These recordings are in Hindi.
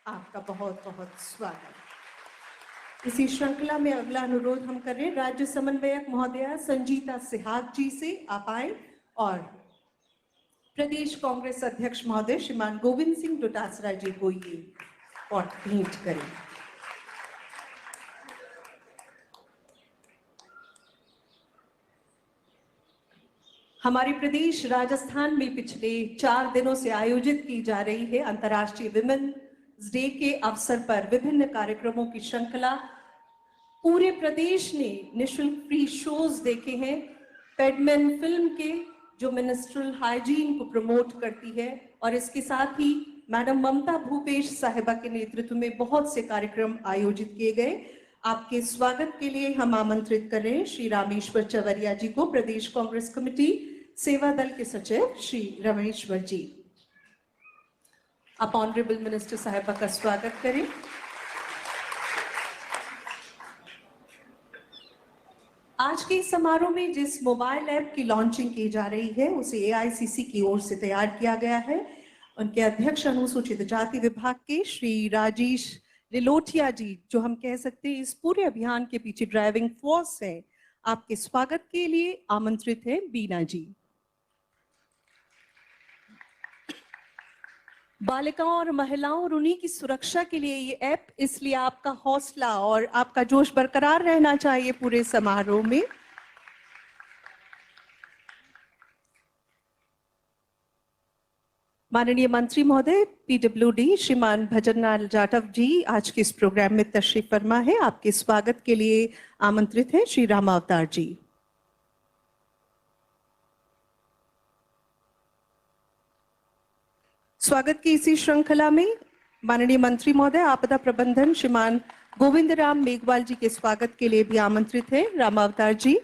आपका बहुत बहुत स्वागत। इसी श्रृंखला में अगला अनुरोध हम कर रहे हैं राज्य समन्वयक महोदया संजीता सिहाग जी से। आप आए और प्रदेश कांग्रेस अध्यक्ष महोदय श्रीमान गोविंद सिंह डोटासरा जी को ये पॉट भेंट करें। हमारे प्रदेश राजस्थान में पिछले 4 दिनों से आयोजित की जा रही है अंतर्राष्ट्रीय विमेन्स डे के अवसर पर विभिन्न कार्यक्रमों की श्रृंखला। पूरे प्रदेश ने निःशुल्क फ्री शोज देखे हैं। पैडमैन फिल्म के जो मिनिस्ट्रल हाइजीन को प्रमोट करती है, और इसके साथ ही मैडम ममता भूपेश साहिबा के नेतृत्व में बहुत से कार्यक्रम आयोजित किए गए। आपके स्वागत के लिए हम आमंत्रित कर रहे हैं श्री रामेश्वर चवरिया जी को, प्रदेश कांग्रेस कमेटी सेवा दल के सचिव श्री रमेश्वर जी। आप ऑनरेबल मिनिस्टर साहिबा का स्वागत करें। आज के समारोह में जिस मोबाइल ऐप की लॉन्चिंग की जा रही है उसे एआईसीसी की ओर से तैयार किया गया है। उनके अध्यक्ष अनुसूचित जाति विभाग के श्री राजेश लिलोटिया जी, जो हम कह सकते हैं इस पूरे अभियान के पीछे ड्राइविंग फोर्स है, आपके स्वागत के लिए आमंत्रित है बीना जी। बालिकाओं और महिलाओं और उन्हीं की सुरक्षा के लिए ये ऐप, इसलिए आपका हौसला और आपका जोश बरकरार रहना चाहिए पूरे समारोह में। माननीय मंत्री महोदय पीडब्ल्यूडी श्रीमान भजनलाल जाटव जी आज के इस प्रोग्राम में तशरीफ फरमा है। आपके स्वागत के लिए आमंत्रित है श्री राम अवतार जी। स्वागत की इसी श्रृंखला में माननीय मंत्री महोदय आपदा प्रबंधन श्रीमान गोविंद राम मेघवाल जी के स्वागत के लिए भी आमंत्रित है राम अवतार जी।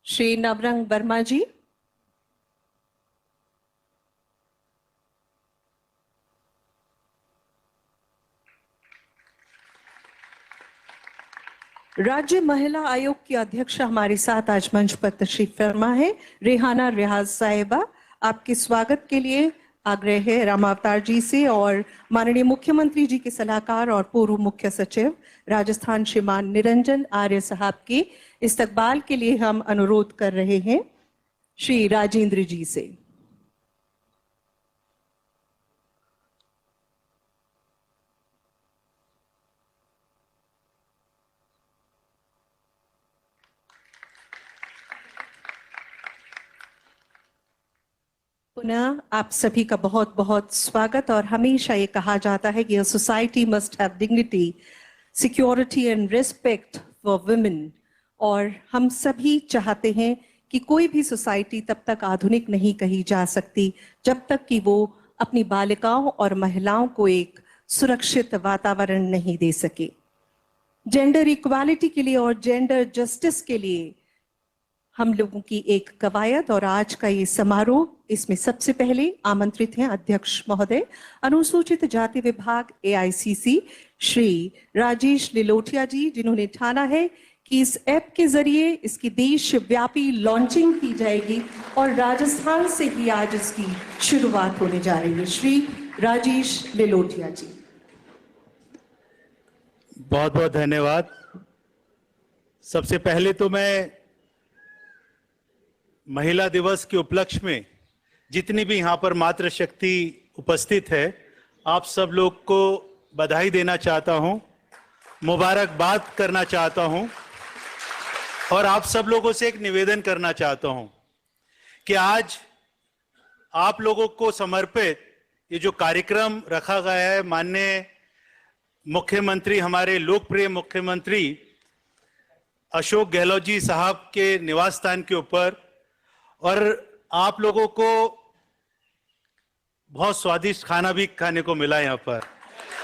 श्री नवरंग वर्मा जी, राज्य महिला आयोग की अध्यक्ष हमारे साथ आज मंच पर तशरीफ फरमा है रेहाना रियाज साहिबा। आपके स्वागत के लिए आग्रह है राम अवतार जी से, और माननीय मुख्यमंत्री जी के सलाहकार और पूर्व मुख्य सचिव राजस्थान श्रीमान निरंजन आर्य साहब के इस्तकबाल के लिए हम अनुरोध कर रहे हैं श्री राजेंद्र जी से। पुनः आप सभी का बहुत बहुत स्वागत। और हमेशा ये कहा जाता है कि society must have dignity, security and respect for women, और हम सभी चाहते हैं कि कोई भी सोसाइटी तब तक आधुनिक नहीं कही जा सकती जब तक कि वो अपनी बालिकाओं और महिलाओं को एक सुरक्षित वातावरण नहीं दे सके। जेंडर इक्वालिटी के लिए और जेंडर जस्टिस के लिए हम लोगों की एक कवायद और आज का ये समारोह, इसमें सबसे पहले आमंत्रित हैं अध्यक्ष महोदय अनुसूचित जाति विभाग एआईसीसी श्री राजेश लिलोटिया जी, जिन्होंने ठाना है कि इस ऐप के जरिए इसकी देशव्यापी लॉन्चिंग की जाएगी और राजस्थान से भी आज इसकी शुरुआत होने जा रही है। श्री राजेश लिलोटिया जी, बहुत बहुत धन्यवाद। सबसे पहले तो मैं महिला दिवस के उपलक्ष्य में जितनी भी यहाँ पर मातृशक्ति उपस्थित है, आप सब लोग को बधाई देना चाहता हूँ, मुबारकबाद करना चाहता हूँ, और आप सब लोगों से एक निवेदन करना चाहता हूँ कि आज आप लोगों को समर्पित ये जो कार्यक्रम रखा गया है, माननीय मुख्यमंत्री, हमारे लोकप्रिय मुख्यमंत्री अशोक गहलोत जी साहब के निवास स्थान के ऊपर, और आप लोगों को बहुत स्वादिष्ट खाना भी खाने को मिला यहाँ पर,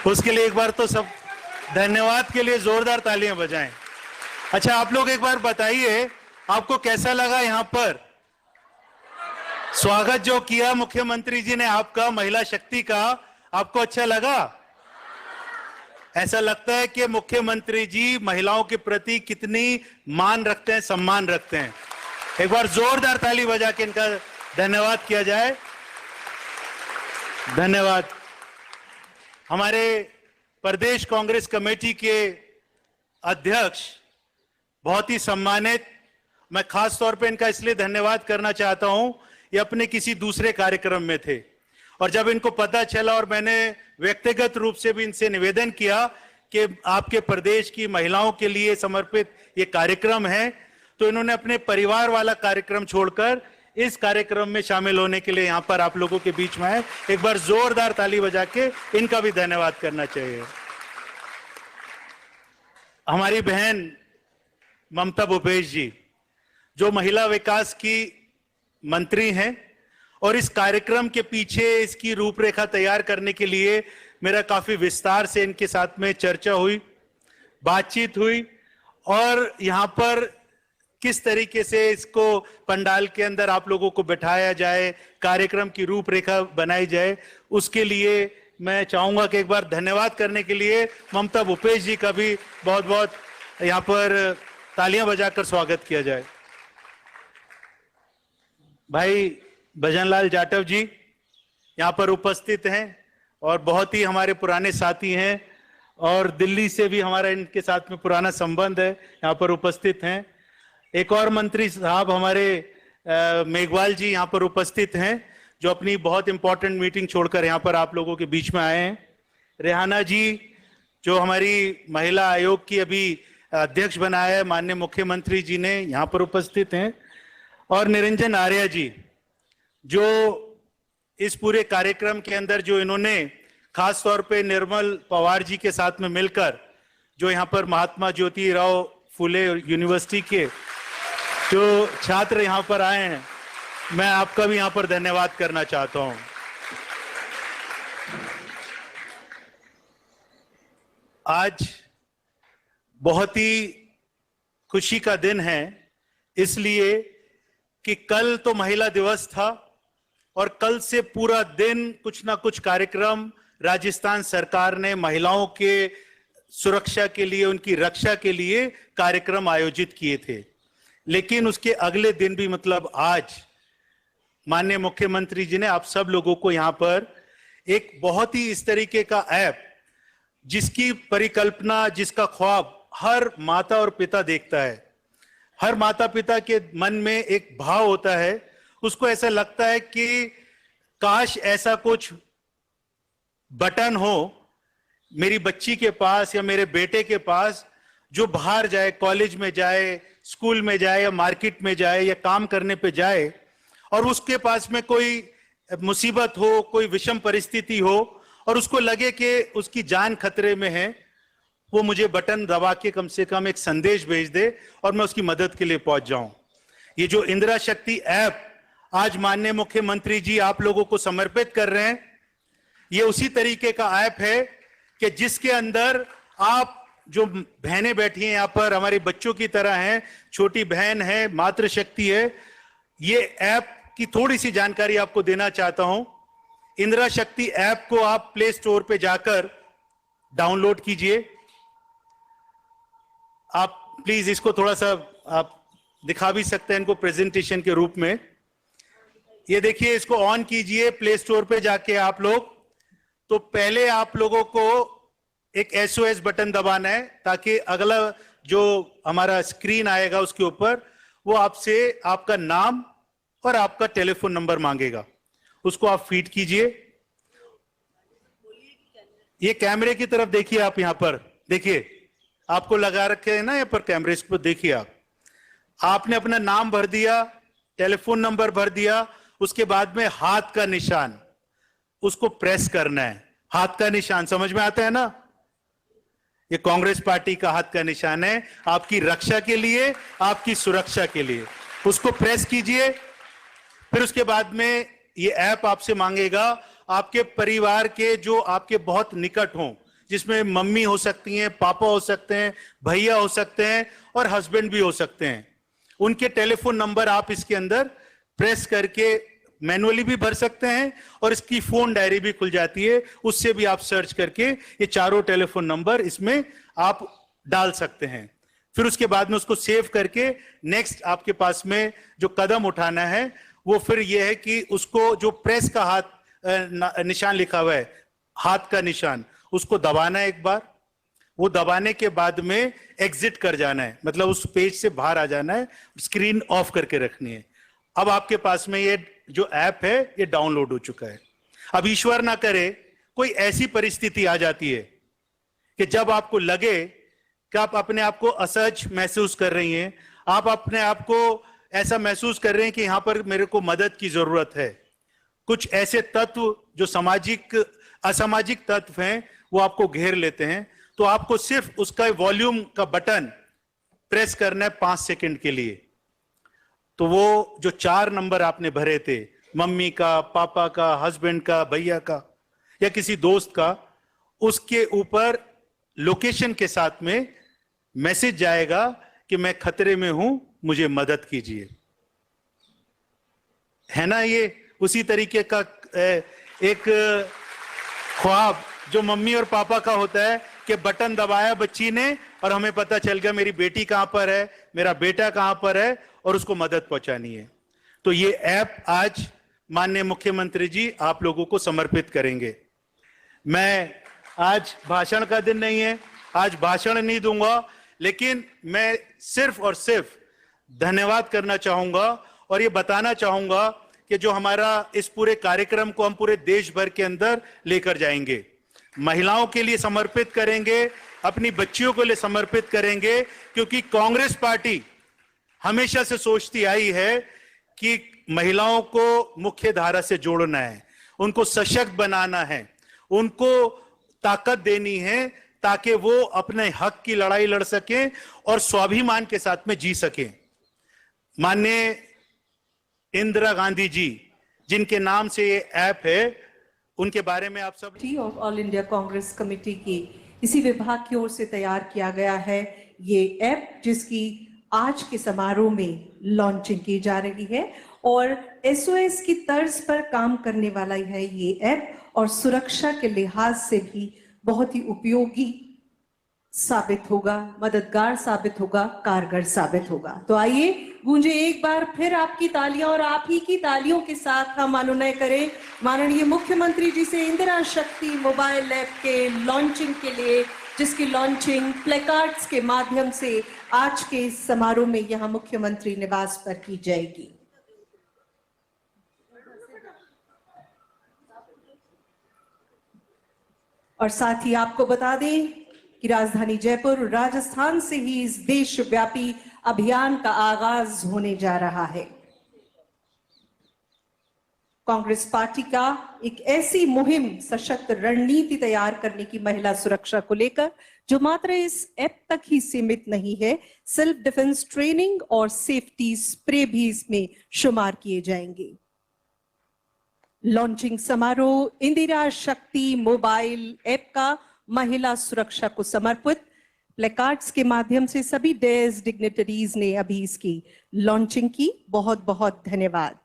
उसके लिए एक बार तो सब धन्यवाद के लिए जोरदार तालियां बजाएं। अच्छा, आप लोग एक बार बताइए आपको कैसा लगा यहाँ पर स्वागत जो किया मुख्यमंत्री जी ने आपका, महिला शक्ति का, आपको अच्छा लगा? ऐसा लगता है कि मुख्यमंत्री जी महिलाओं के प्रति कितनी मान रखते हैं, सम्मान रखते हैं। एक बार जोरदार ताली बजा के इनका धन्यवाद किया जाए। धन्यवाद। हमारे प्रदेश कांग्रेस कमेटी के अध्यक्ष बहुत ही सम्मानित, मैं खास तौर पे इनका इसलिए धन्यवाद करना चाहता हूं, ये अपने किसी दूसरे कार्यक्रम में थे और जब इनको पता चला और मैंने व्यक्तिगत रूप से भी इनसे निवेदन किया कि आपके प्रदेश की महिलाओं के लिए समर्पित ये कार्यक्रम है, तो इन्होंने अपने परिवार वाला कार्यक्रम छोड़कर इस कार्यक्रम में शामिल होने के लिए यहां पर आप लोगों के बीच में आए। एक बार जोरदार ताली बजा के इनका भी धन्यवाद करना चाहिए। हमारी बहन ममता भूपेश जी जो महिला विकास की मंत्री हैं और इस कार्यक्रम के पीछे इसकी रूपरेखा तैयार करने के लिए मेरा काफी विस्तार से इनके साथ में चर्चा हुई, बातचीत हुई और यहां पर किस तरीके से इसको पंडाल के अंदर आप लोगों को बिठाया जाए, कार्यक्रम की रूपरेखा बनाई जाए, उसके लिए मैं चाहूंगा कि एक बार धन्यवाद करने के लिए ममता भूपेश जी का भी बहुत बहुत यहां पर तालियां बजाकर स्वागत किया जाए। भाई भजनलाल जाटव जी यहां पर उपस्थित हैं और बहुत ही हमारे पुराने साथी हैं और दिल्ली से भी हमारा इनके साथ में पुराना संबंध है, यहां पर उपस्थित हैं। एक और मंत्री साहब हमारे मेघवाल जी यहां पर उपस्थित हैं जो अपनी बहुत इंपॉर्टेंट मीटिंग छोड़कर यहां पर आप लोगों के बीच में आए हैं। रेहाना जी जो हमारी महिला आयोग की अभी अध्यक्ष बनाया है माननीय मुख्यमंत्री जी ने, यहां पर उपस्थित हैं। और निरंजन आर्या जी जो इस पूरे कार्यक्रम के अंदर जो इन्होंने खास तौर पे निर्मल पवार जी के साथ में मिलकर जो यहाँ पर महात्मा ज्योतिराव फुले यूनिवर्सिटी के जो छात्र यहाँ पर आए हैं, मैं आपका भी यहाँ पर धन्यवाद करना चाहता हूँ। आज बहुत ही खुशी का दिन है इसलिए कि कल तो महिला दिवस था और कल से पूरा दिन कुछ ना कुछ कार्यक्रम राजस्थान सरकार ने महिलाओं के सुरक्षा के लिए, उनकी रक्षा के लिए कार्यक्रम आयोजित किए थे। लेकिन उसके अगले दिन भी मतलब आज माननीय मुख्यमंत्री जी ने आप सब लोगों को यहाँ पर एक बहुत ही इस तरीके का ऐप जिसकी परिकल्पना, जिसका ख्वाब हर माता और पिता देखता है, हर माता पिता के मन में एक भाव होता है, उसको ऐसा लगता है कि काश ऐसा कुछ बटन हो मेरी बच्ची के पास या मेरे बेटे के पास जो बाहर जाए, कॉलेज में जाए, स्कूल में जाए या मार्केट में जाए या काम करने पे जाए और उसके पास में कोई मुसीबत हो, कोई विषम परिस्थिति हो और उसको लगे कि उसकी जान खतरे में है, वो मुझे बटन दबा के कम से कम एक संदेश भेज दे और मैं उसकी मदद के लिए पहुंच जाऊं। ये जो इंदिरा शक्ति ऐप आज माननीय मुख्यमंत्री जी आप लोगों को समर्पित कर रहे हैं, ये उसी तरीके का ऐप है कि जिसके अंदर आप जो बहनें बैठी हैं यहाँ पर हमारे बच्चों की तरह हैं, छोटी बहन है, मातृशक्ति है, ये ऐप की थोड़ी सी जानकारी आपको देना चाहता हूं। इंदिरा शक्ति ऐप को आप प्ले स्टोर पे जाकर डाउनलोड कीजिए। आप प्लीज इसको थोड़ा सा आप दिखा भी सकते हैं इनको प्रेजेंटेशन के रूप में। ये देखिए, इसको ऑन कीजिए प्ले स्टोर पे जाके आप लोग। तो पहले आप लोगों को एक SOS बटन दबाना है ताकि अगला जो हमारा स्क्रीन आएगा उसके ऊपर वो आपसे आपका नाम और आपका टेलीफोन नंबर मांगेगा, उसको आप फीड कीजिए। ये कैमरे की तरफ देखिए, आप यहां पर देखिए, आपको लगा रखे हैं ना यहाँ पर कैमरे, इस पर देखिए। आपने अपना नाम भर दिया, टेलीफोन नंबर भर दिया, उसके बाद में हाथ का निशान उसको प्रेस करना है। हाथ का निशान समझ में आता है ना, ये कांग्रेस पार्टी का हाथ का निशान है, आपकी रक्षा के लिए, आपकी सुरक्षा के लिए। उसको प्रेस कीजिए। फिर उसके बाद में ये ऐप आपसे मांगेगा आपके परिवार के जो आपके बहुत निकट हों, जिसमें मम्मी हो सकती हैं, पापा हो सकते हैं, भैया हो सकते हैं और हस्बैंड भी हो सकते हैं, उनके टेलीफोन नंबर आप इसके अंदर प्रेस करके मैनुअली भी भर सकते हैं और इसकी फोन डायरी भी खुल जाती है, उससे भी आप सर्च करके ये चारों टेलीफोन नंबर इसमें आप डाल सकते हैं। फिर उसके बाद में उसको सेव करके नेक्स्ट आपके पास में जो कदम उठाना है वो फिर ये है कि उसको जो प्रेस का हाथ निशान लिखा हुआ है, हाथ का निशान, उसको दबाना है एक बार। वो दबाने के बाद में एग्जिट कर जाना है, मतलब उस पेज से बाहर आ जाना है, स्क्रीन ऑफ करके रखनी है। अब आपके पास में ये जो ऐप है ये डाउनलोड हो चुका है। अब ईश्वर ना करे कोई ऐसी परिस्थिति आ जाती है कि जब आपको लगे कि आप अपने आप को असहज महसूस कर रही हैं, आप अपने आप को ऐसा महसूस कर रहे हैं कि यहां पर मेरे को मदद की जरूरत है, कुछ ऐसे तत्व जो सामाजिक असामाजिक तत्व हैं वो आपको घेर लेते हैं, तो आपको सिर्फ उसका वॉल्यूम का बटन प्रेस करना है 5 सेकंड के लिए। तो वो जो 4 नंबर आपने भरे थे, मम्मी का, पापा का, हस्बैंड का, भैया का या किसी दोस्त का, उसके ऊपर लोकेशन के साथ में मैसेज जाएगा कि मैं खतरे में हूं, मुझे मदद कीजिए। है ना ये उसी तरीके का एक ख्वाब जो मम्मी और पापा का होता है कि बटन दबाया बच्ची ने और हमें पता चल गया मेरी बेटी कहां पर है, मेरा बेटा कहां पर है और उसको मदद पहुंचानी है। तो ये ऐप आज माननीय मुख्यमंत्री जी आप लोगों को समर्पित करेंगे। मैं आज भाषण का दिन नहीं है, आज भाषण नहीं दूंगा, लेकिन मैं सिर्फ और सिर्फ धन्यवाद करना चाहूंगा और ये बताना चाहूंगा कि जो हमारा इस पूरे कार्यक्रम को हम पूरे देश भर के अंदर लेकर जाएंगे, महिलाओं के लिए समर्पित करेंगे, अपनी बच्चियों के लिए समर्पित करेंगे, क्योंकि कांग्रेस पार्टी हमेशा से सोचती आई है कि महिलाओं को मुख्य धारा से जोड़ना है, उनको सशक्त बनाना है, उनको ताकत देनी है ताकि वो अपने हक की लड़ाई लड़ सकें और स्वाभिमान के साथ में जी सकें। माननीय इंदिरा गांधी जी जिनके नाम से ये ऐप है, उनके बारे में आप सब of all India Congress committee की इसी विभाग की ओर से तैयार किया गया है ये ऐप, जिसकी आज के समारोह में लॉन्चिंग की जा रही है और एसओएस की तर्ज पर काम करने वाला है ये ऐप और सुरक्षा के लिहाज से भी बहुत ही उपयोगी साबित होगा, मददगार साबित होगा, कारगर साबित होगा। तो आइए गूंजे एक बार फिर आपकी तालियां और आप ही की तालियों के साथ हम अनुनय करें माननीय मुख्यमंत्री जी से इंदिरा शक्ति मोबाइल ऐप के लॉन्चिंग के लिए, जिसकी लॉन्चिंग प्लेकार्ड्स के माध्यम से आज के इस समारोह में यहां मुख्यमंत्री निवास पर की जाएगी। और साथ ही आपको बता दें कि राजधानी जयपुर राजस्थान से ही इस देशव्यापी अभियान का आगाज होने जा रहा है। कांग्रेस पार्टी का एक ऐसी मुहिम, सशक्त रणनीति तैयार करने की महिला सुरक्षा को लेकर, जो मात्र इस ऐप तक ही सीमित नहीं है, सेल्फ डिफेंस ट्रेनिंग और सेफ्टी स्प्रे भी इसमें शुमार किए जाएंगे। लॉन्चिंग समारोह इंदिरा शक्ति मोबाइल ऐप का महिला सुरक्षा को समर्पित प्लेकार्ड्स के माध्यम से सभी डेज डिग्नेटरीज ने अभी इसकी लॉन्चिंग की। बहुत बहुत धन्यवाद।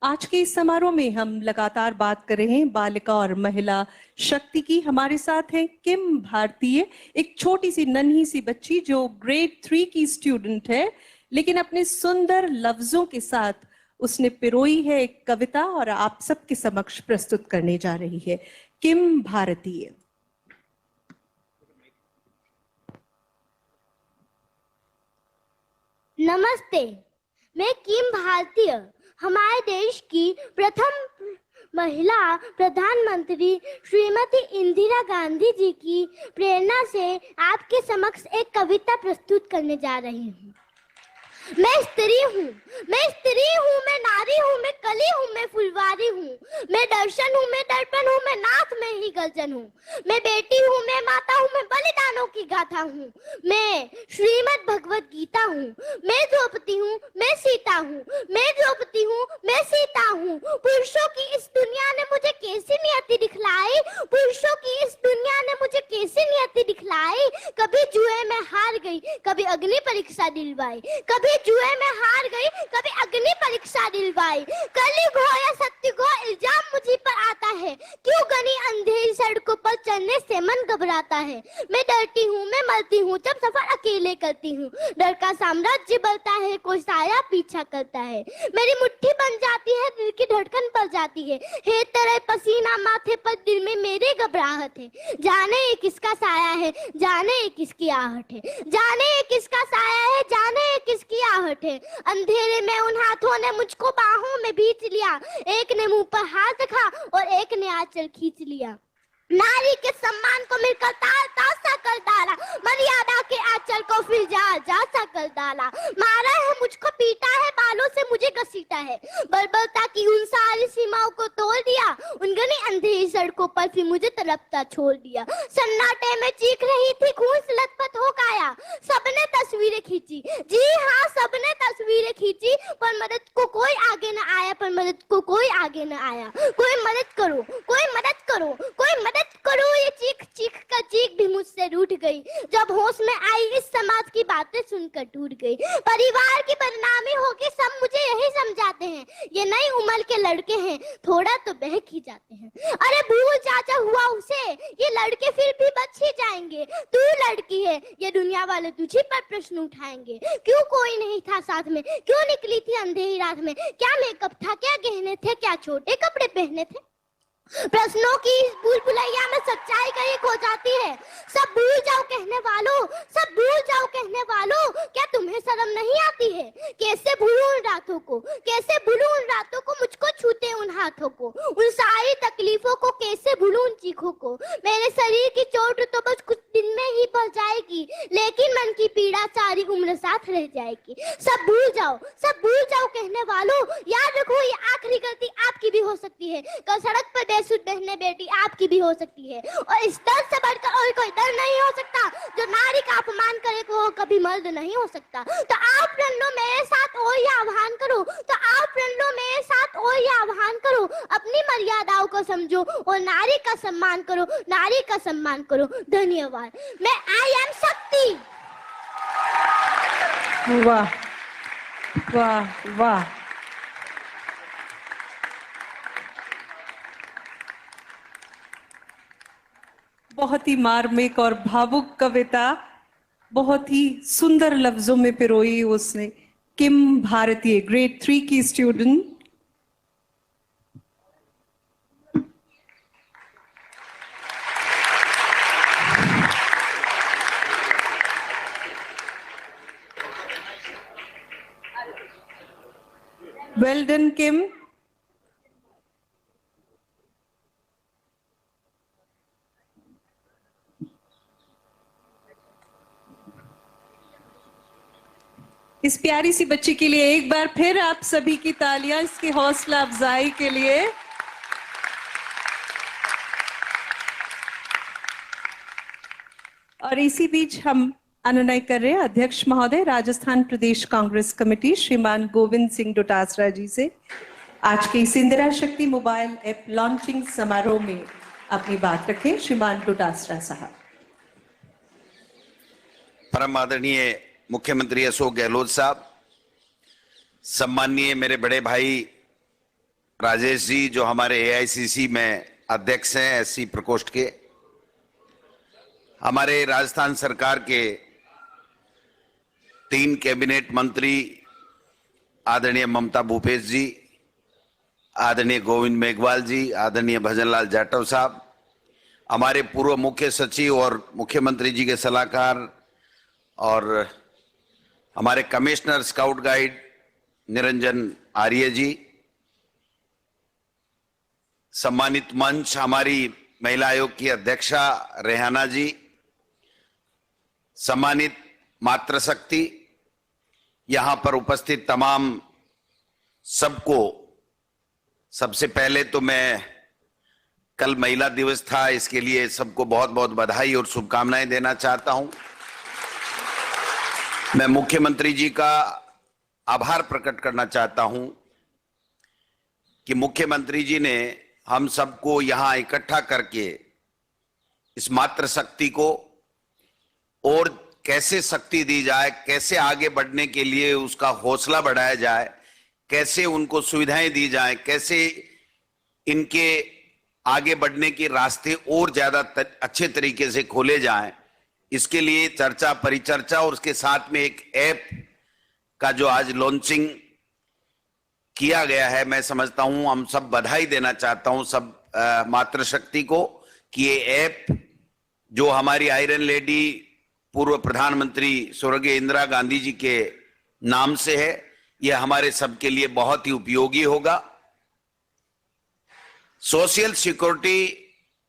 आज के इस समारोह में हम लगातार बात कर रहे हैं बालिका और महिला शक्ति की। हमारे साथ हैं किम भारतीय, एक छोटी सी नन्ही सी बच्ची जो ग्रेड 3 की स्टूडेंट है, लेकिन अपने सुंदर लफ्जों के साथ उसने पिरोई है एक कविता और आप सबके समक्ष प्रस्तुत करने जा रही है। किम भारतीय। नमस्ते, मैं किम भारतीय हमारे देश की प्रथम महिला प्रधानमंत्री श्रीमती इंदिरा गांधी जी की प्रेरणा से आपके समक्ष एक कविता प्रस्तुत करने जा रही हूँ। मैं स्त्री हूँ, मैं नारी हूँ, मैं कली हूँ, मैं फुलवारी हूँ, मैं दर्शन हूँ, मैं दर्पण हूँ, मैं नाथ में ही गर्जन हूँ, मैं बेटी हूँ, मैं माता हूँ, मैं बलिदानों की गाथा हूँ, मैं श्रीमद् भगवत गीता हूँ, मैं द्रौपदी हूँ, मैं सीता हूँ, मैं द्रौपदी हूँ, मैं सीता हूँ। पुरुषों की इस दुनिया ने मुझे कैसी नियति दिखलाई, पुरुषों की इस दुनिया ने मुझे कैसी नियति दिखलाई। कभी जुए में हार गई, कभी अग्नि परीक्षा दिलवाई, कभी कभी जुए में हार गई, कभी अग्नि परीक्षा दिलवाई। कली घो या सत्य घो इल्जाम मुझी पर आता है, क्यों घनी अंधेरी सड़कों पर चलने से मन घबराता है। मैं डरती हूँ, मैं मरती हूँ जब सफर अकेले करती हूँ। डर का साम्राज्य बढ़ता है, कोई साया पीछा करता है। मेरी मुट्ठी बन जाती है, दिल की धड़कन बढ़ जाती है। हे तेरे पसीना माथे पर, दिल में मेरे घबराहट है। जाने ये किसका साया है, जाने ये किसकी आहट है। जाने ये किसका साया है, जाने ये किसकी आहट है। अंधेरे में उन हाथों ने मुझको बाहों में भींच लिया। एक ने मुंह पर हाथ रखा और एक ने आंचल खींच लिया। नारी के सम्मान को मिलकर ताल तासा कर डाला, मर्यादा के आंचल को फिर जा सा कर डाला। मारा है मुझको, पीटा है, बालों से मुझे घसीटा है। बर्बरता की उन सारी सीमाओं को तोड़ दिया, उन घनी अंधेरी सड़कों पर फिर मुझे तड़पता छोड़ दिया। सन्नाटे में चीख रही थी, खून से लथपथ हो गया। सबने तस्वीरें खींची, जी हाँ सबने तस्वीरें खींची, पर मदद को कोई आगे न आया, पर मदद को कोई आगे न आया। कोई मदद करो, कोई मदद करो, कोई मदद करो। ये चीख चीख कर चीख भी मुझसे रूठ गई। जब होश में आई इस समाज की बातें सुनकर टूट गई। परिवार की बदनामी होगी, सब मुझे यही समझाते हैं। ये नई उम्र के लड़के हैं, थोड़ा तो बहक ही जाते हैं। अरे भूल चाचा हुआ उसे, ये लड़के फिर भी बच ही जाएंगे। तू लड़की है, ये दुनिया वाले तुझे पर प्रश्न उठाएंगे। क्यों कोई नहीं था साथ में, क्यों निकली थी अंधेरी रात में। क्या मेकअप था, क्या गहने थे, क्या छोटे कपड़े पहने थे। प्रश्नों की भूल भुलैया में सच्चाई कहीं खो जाती है। सब भूल जाओ कहने वालों, सब भूल जाओ कहने वालों, क्या तुम्हें शर्म नहीं आती है। कैसे भूलूं उन रातों को, कैसे भूलूं उन रातों को, मुझको छूते उन हाथों को। उन सारी तकलीफों को कैसे भूलूं उन चीखों को। मेरे शरीर की चोट तो बस कुछ दिन में ही बढ़ जाएगी, लेकिन मन की पीड़ा सारी उम्र साथ रह जाएगी। सब भूल जाओ, सब भूल जाओ कहने वालों, याद रखो ये आखिरी गलती आपकी भी हो सकती है। कल सड़क पर बेसुध बहने बेटी आपकी भी हो सकती है। और इस दर्द से बढ़कर और कोई दर्द नहीं हो सकता। जो नारी का अपमान करे वो कभी मर्द नहीं हो सकता। तो आप लो मेरे साथ और ये आह्वान करो, तो आप लो मेरे साथ और ये आह्वान करो। अपनी मर्यादाओं को समझो और नारी का सम्मान करो, नारी का सम्मान करो। धन्यवाद। मैं आई एम शक्ति। वाह वाह वाह। बहुत ही मार्मिक और भावुक कविता, बहुत ही सुंदर लफ्जों में पिरोई उसने। किम भारतीय, ग्रेड 3 की स्टूडेंट। वेल डन किम। इस प्यारी सी बच्ची के लिए एक बार फिर आप सभी की तालियां इसकी हौसला अफजाई के लिए। और इसी बीच हम अनुनय कर रहे हैं अध्यक्ष महोदय राजस्थान प्रदेश कांग्रेस कमेटी श्रीमान गोविंद सिंह डोटासरा जी से आज के इस इंदिरा शक्ति मोबाइल ऐप लॉन्चिंग समारोह में अपनी बात रखें। श्रीमान डोटासरा साहब। परम आदरणीय मुख्यमंत्री अशोक गहलोत साहब, सम्माननीय मेरे बड़े भाई राजेश जी जो हमारे एआईसीसी में अध्यक्ष हैं एससी प्रकोष्ठ के, हमारे राजस्थान सरकार के 3 कैबिनेट मंत्री आदरणीय ममता भूपेश जी, आदरणीय गोविंद मेघवाल जी, आदरणीय भजनलाल जाटव साहब, हमारे पूर्व मुख्य सचिव और मुख्यमंत्री जी के सलाहकार और हमारे commissioner scout guide Niranjan Arya जी, सम्मानित मंच हमारी महिला आयोग की अध्यक्षा रेहाना जी, सम्मानित मातृशक्ति, यहां पर उपस्थित तमाम सबको, सबसे पहले तो मैं कल महिला दिवस था, इसके लिए सबको बहुत बहुत बधाई और शुभकामनाएं देना चाहता हूं। मैं मुख्यमंत्री जी का आभार प्रकट करना चाहता हूं कि मुख्यमंत्री जी ने हम सबको यहां इकट्ठा करके इस मातृशक्ति को और कैसे शक्ति दी जाए, कैसे आगे बढ़ने के लिए उसका हौसला बढ़ाया जाए, कैसे उनको सुविधाएं दी जाए, कैसे इनके आगे बढ़ने के रास्ते और ज्यादा अच्छे तरीके से खोले जाएं, इसके लिए चर्चा परिचर्चा और उसके साथ में एक ऐप का जो आज लॉन्चिंग किया गया है, मैं समझता हूं हम सब बधाई देना चाहता हूं सब मातृशक्ति को कि ये ऐप जो हमारी आयरन लेडी पूर्व प्रधानमंत्री स्वर्गीय इंदिरा गांधी जी के नाम से है, यह हमारे सबके लिए बहुत ही उपयोगी होगा। सोशल सिक्योरिटी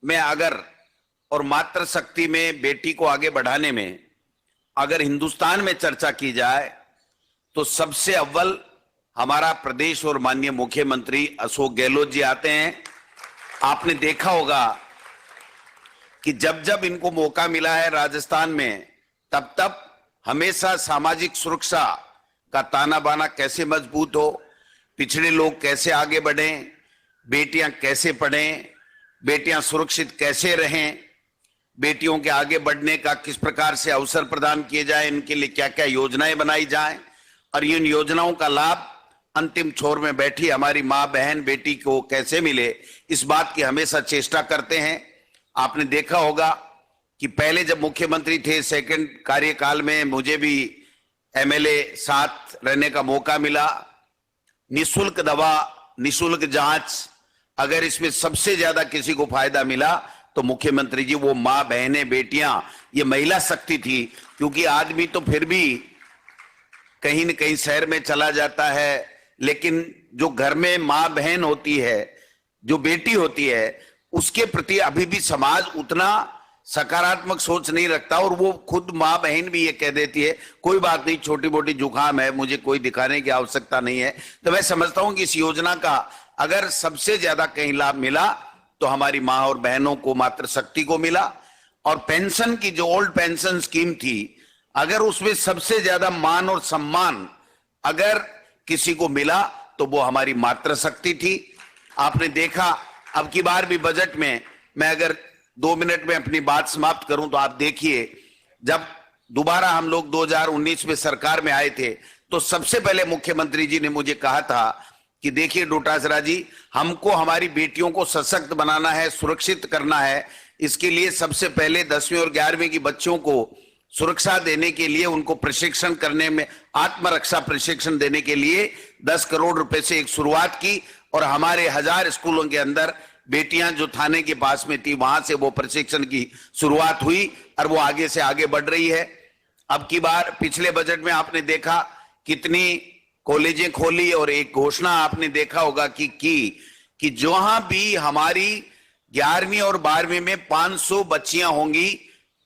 में अगर और मातृशक्ति में बेटी को आगे बढ़ाने में अगर हिंदुस्तान में चर्चा की जाए तो सबसे अव्वल हमारा प्रदेश और माननीय मुख्यमंत्री अशोक गहलोत जी आते हैं। आपने देखा होगा कि जब जब इनको मौका मिला है राजस्थान में, तब तब हमेशा सामाजिक सुरक्षा का ताना बाना कैसे मजबूत हो, पिछड़े लोग कैसे आगे बढ़ें, बेटियां कैसे पढ़ें, बेटियां सुरक्षित कैसे रहें, बेटियों के आगे बढ़ने का किस प्रकार से अवसर प्रदान किए जाए, इनके लिए क्या क्या योजनाएं बनाई जाएं और इन योजनाओं का लाभ अंतिम छोर में बैठी हमारी मां बहन बेटी को कैसे मिले, इस बात की हमेशा चेष्टा करते हैं। आपने देखा होगा कि पहले जब मुख्यमंत्री थे सेकंड कार्यकाल में मुझे भी एमएलए साथ रहने का मौका मिला। निशुल्क दवा, निशुल्क जांच, अगर इसमें सबसे ज्यादा किसी को फायदा मिला तो मुख्यमंत्री जी वो मां बहनें बेटियां, ये महिला शक्ति थी। क्योंकि आदमी तो फिर भी कहीं न कहीं शहर में चला जाता है, लेकिन जो घर में मां बहन होती है, जो बेटी होती है, उसके प्रति अभी भी समाज उतना सकारात्मक सोच नहीं रखता और वो खुद मां बहन भी ये कह देती है कोई बात नहीं, छोटी मोटी जुकाम है, मुझे कोई दिखाने की आवश्यकता नहीं है। तो मैं समझता हूं कि इस योजना का अगर सबसे ज्यादा कहीं लाभ मिला तो हमारी मां और बहनों को, मातृशक्ति को मिला। और पेंशन की जो ओल्ड पेंशन स्कीम थी, अगर उसमें सबसे ज्यादा मान और सम्मान अगर किसी को मिला तो वो हमारी मातृशक्ति थी। आपने देखा अब की बार भी बजट में, मैं अगर 2 मिनट में अपनी बात समाप्त करूं तो आप देखिए, जब दोबारा हम लोग 2019 में सरकार में आए थे तो सबसे पहले मुख्यमंत्री जी ने मुझे कहा था कि देखिए डोटासरा जी, हमको हमारी बेटियों को सशक्त बनाना है, सुरक्षित करना है। इसके लिए सबसे पहले 10वीं और 11वीं की बच्चों को सुरक्षा देने के लिए, उनको प्रशिक्षण करने में, आत्मरक्षा प्रशिक्षण देने के लिए 10 करोड़ रुपए से एक शुरुआत की और हमारे 1000 स्कूलों के अंदर बेटियां जो थाने के पास में थी वहां से वो प्रशिक्षण की शुरुआत हुई और वो आगे से आगे बढ़ रही है। अब की बार पिछले बजट में आपने देखा कितनी कॉलेजें खोली और एक घोषणा आपने देखा होगा कि जहां भी हमारी 11वीं और 12वीं में 500 बच्चियां होंगी,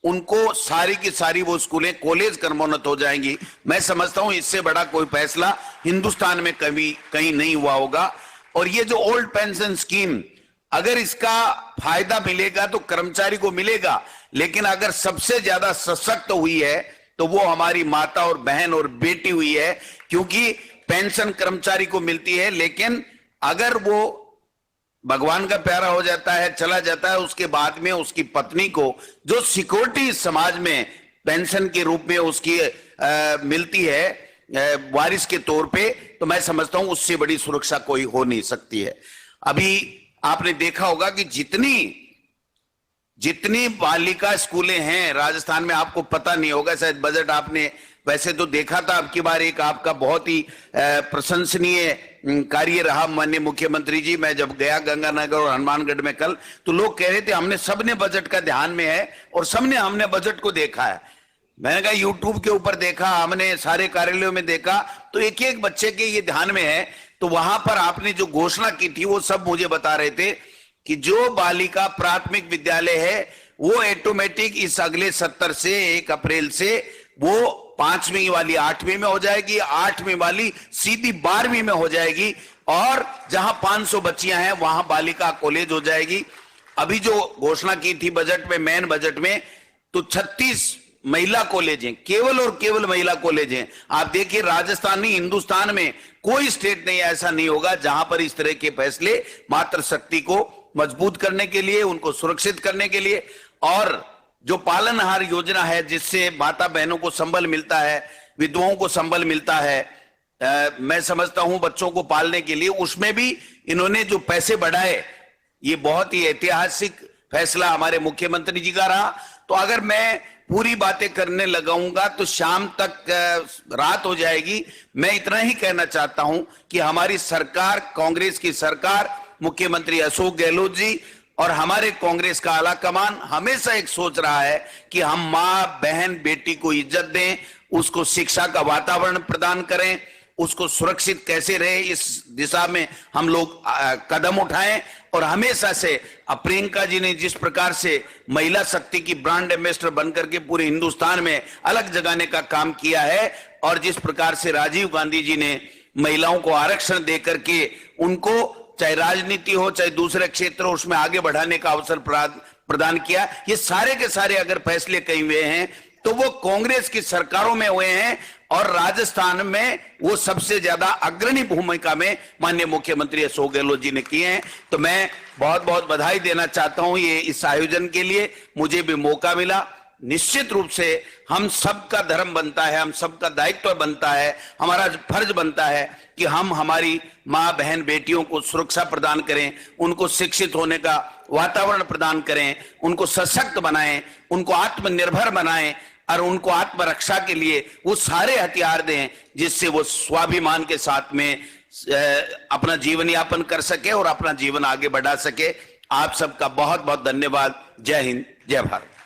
उनको सारी की सारी वो स्कूलें कॉलेज कर्मोन्नत हो जाएंगी। मैं समझता हूं इससे बड़ा कोई फैसला हिंदुस्तान में कभी कहीं नहीं हुआ होगा। और ये जो ओल्ड पेंशन स्कीम, अगर इसका फायदा मिलेगा तो कर्मचारी को मिलेगा, लेकिन अगर सबसे ज्यादा सशक्त हुई है तो वो हमारी माता और बहन और बेटी हुई है। क्योंकि पेंशन कर्मचारी को मिलती है, लेकिन अगर वो भगवान का प्यारा हो जाता है, चला जाता है, उसके बाद में उसकी पत्नी को जो सिक्योरिटी समाज में पेंशन के रूप में उसकी मिलती है वारिस के तौर पे, तो मैं समझता हूं उससे बड़ी सुरक्षा कोई हो नहीं सकती है। अभी आपने देखा होगा कि जितनी बालिका स्कूलें हैं राजस्थान में, आपको पता नहीं होगा, शायद बजट आपने वैसे तो देखा था। अब की बार एक आपका बहुत ही प्रशंसनीय कार्य रहा माननीय मुख्यमंत्री जी। मैं जब गया गंगानगर और हनुमानगढ़ में कल, तो लोग कह रहे थे हमने सबने बजट का ध्यान में है और सबने हमने बजट को देखा है। मैंने कहा यूट्यूब के ऊपर देखा, हमने सारे कार्यालयों में देखा, तो एक एक बच्चे के ये ध्यान में है। तो वहां पर आपने जो घोषणा की थी वो सब मुझे बता रहे थे कि जो बालिका प्राथमिक विद्यालय है वो ऑटोमेटिक इस अगले 70 से 1 अप्रैल से वो 5वीं वाली 8वीं में हो जाएगी, 8वीं वाली सीधी 12वीं में हो जाएगी, और जहां 500 बच्चियां हैं वहां बालिका कॉलेज हो जाएगी। अभी जो घोषणा की थी बजट में, मेन बजट में, तो 36 महिला कॉलेज हैं, केवल और केवल महिला कॉलेज हैं। आप देखिए राजस्थान नहीं, हिंदुस्तान में कोई स्टेट नहीं ऐसा नहीं होगा जहां पर इस तरह के फैसले मातृशक्ति को मजबूत करने के लिए, उनको सुरक्षित करने के लिए और जो पालनहार योजना है जिससे माता बहनों को संबल मिलता है, विधवाओं को संबल मिलता है, मैं समझता हूं बच्चों को पालने के लिए, उसमें भी इन्होंने जो पैसे बढ़ाए, ये बहुत ही ऐतिहासिक फैसला हमारे मुख्यमंत्री जी का रहा। तो अगर मैं पूरी बातें करने लगाऊंगा तो शाम तक रात हो जाएगी। मैं इतना ही कहना चाहता हूं कि हमारी सरकार, कांग्रेस की सरकार, मुख्यमंत्री अशोक गहलोत जी और हमारे कांग्रेस का आला कमान हमेशा एक सोच रहा है कि हम मां, बहन, बेटी को इज्जत दें, उसको शिक्षा का वातावरण प्रदान करें, उसको सुरक्षित कैसे रहे इस दिशा में हम लोग कदम उठाएं। और हमेशा से प्रियंका जी ने जिस प्रकार से महिला शक्ति की ब्रांड एम्बेसडर बनकर के पूरे हिंदुस्तान में अलग जगाने का काम किया है, और जिस प्रकार से राजीव गांधी जी ने महिलाओं को आरक्षण देकर के उनको चाहे राजनीति हो चाहे दूसरे क्षेत्र हो उसमें आगे बढ़ाने का अवसर प्रदान किया, ये सारे के सारे अगर फैसले कहे हुए हैं तो वो कांग्रेस की सरकारों में हुए हैं, और राजस्थान में वो सबसे ज्यादा अग्रणी भूमिका में माननीय मुख्यमंत्री अशोक गहलोत जी ने किए हैं। तो मैं बहुत बहुत बधाई देना चाहता हूं ये इस आयोजन के लिए, मुझे भी मौका मिला। निश्चित रूप से हम सबका धर्म बनता है, हम सबका दायित्व बनता है, हमारा फर्ज बनता है कि हम हमारी मां, बहन, बेटियों को सुरक्षा प्रदान करें, उनको शिक्षित होने का वातावरण प्रदान करें, उनको सशक्त बनाएं, उनको आत्मनिर्भर बनाएं और उनको आत्मरक्षा के लिए वो सारे हथियार दें जिससे वो स्वाभिमान के साथ में अपना जीवन यापन कर सके और अपना जीवन आगे बढ़ा सके। आप सबका बहुत बहुत धन्यवाद। जय हिंद, जय भारत।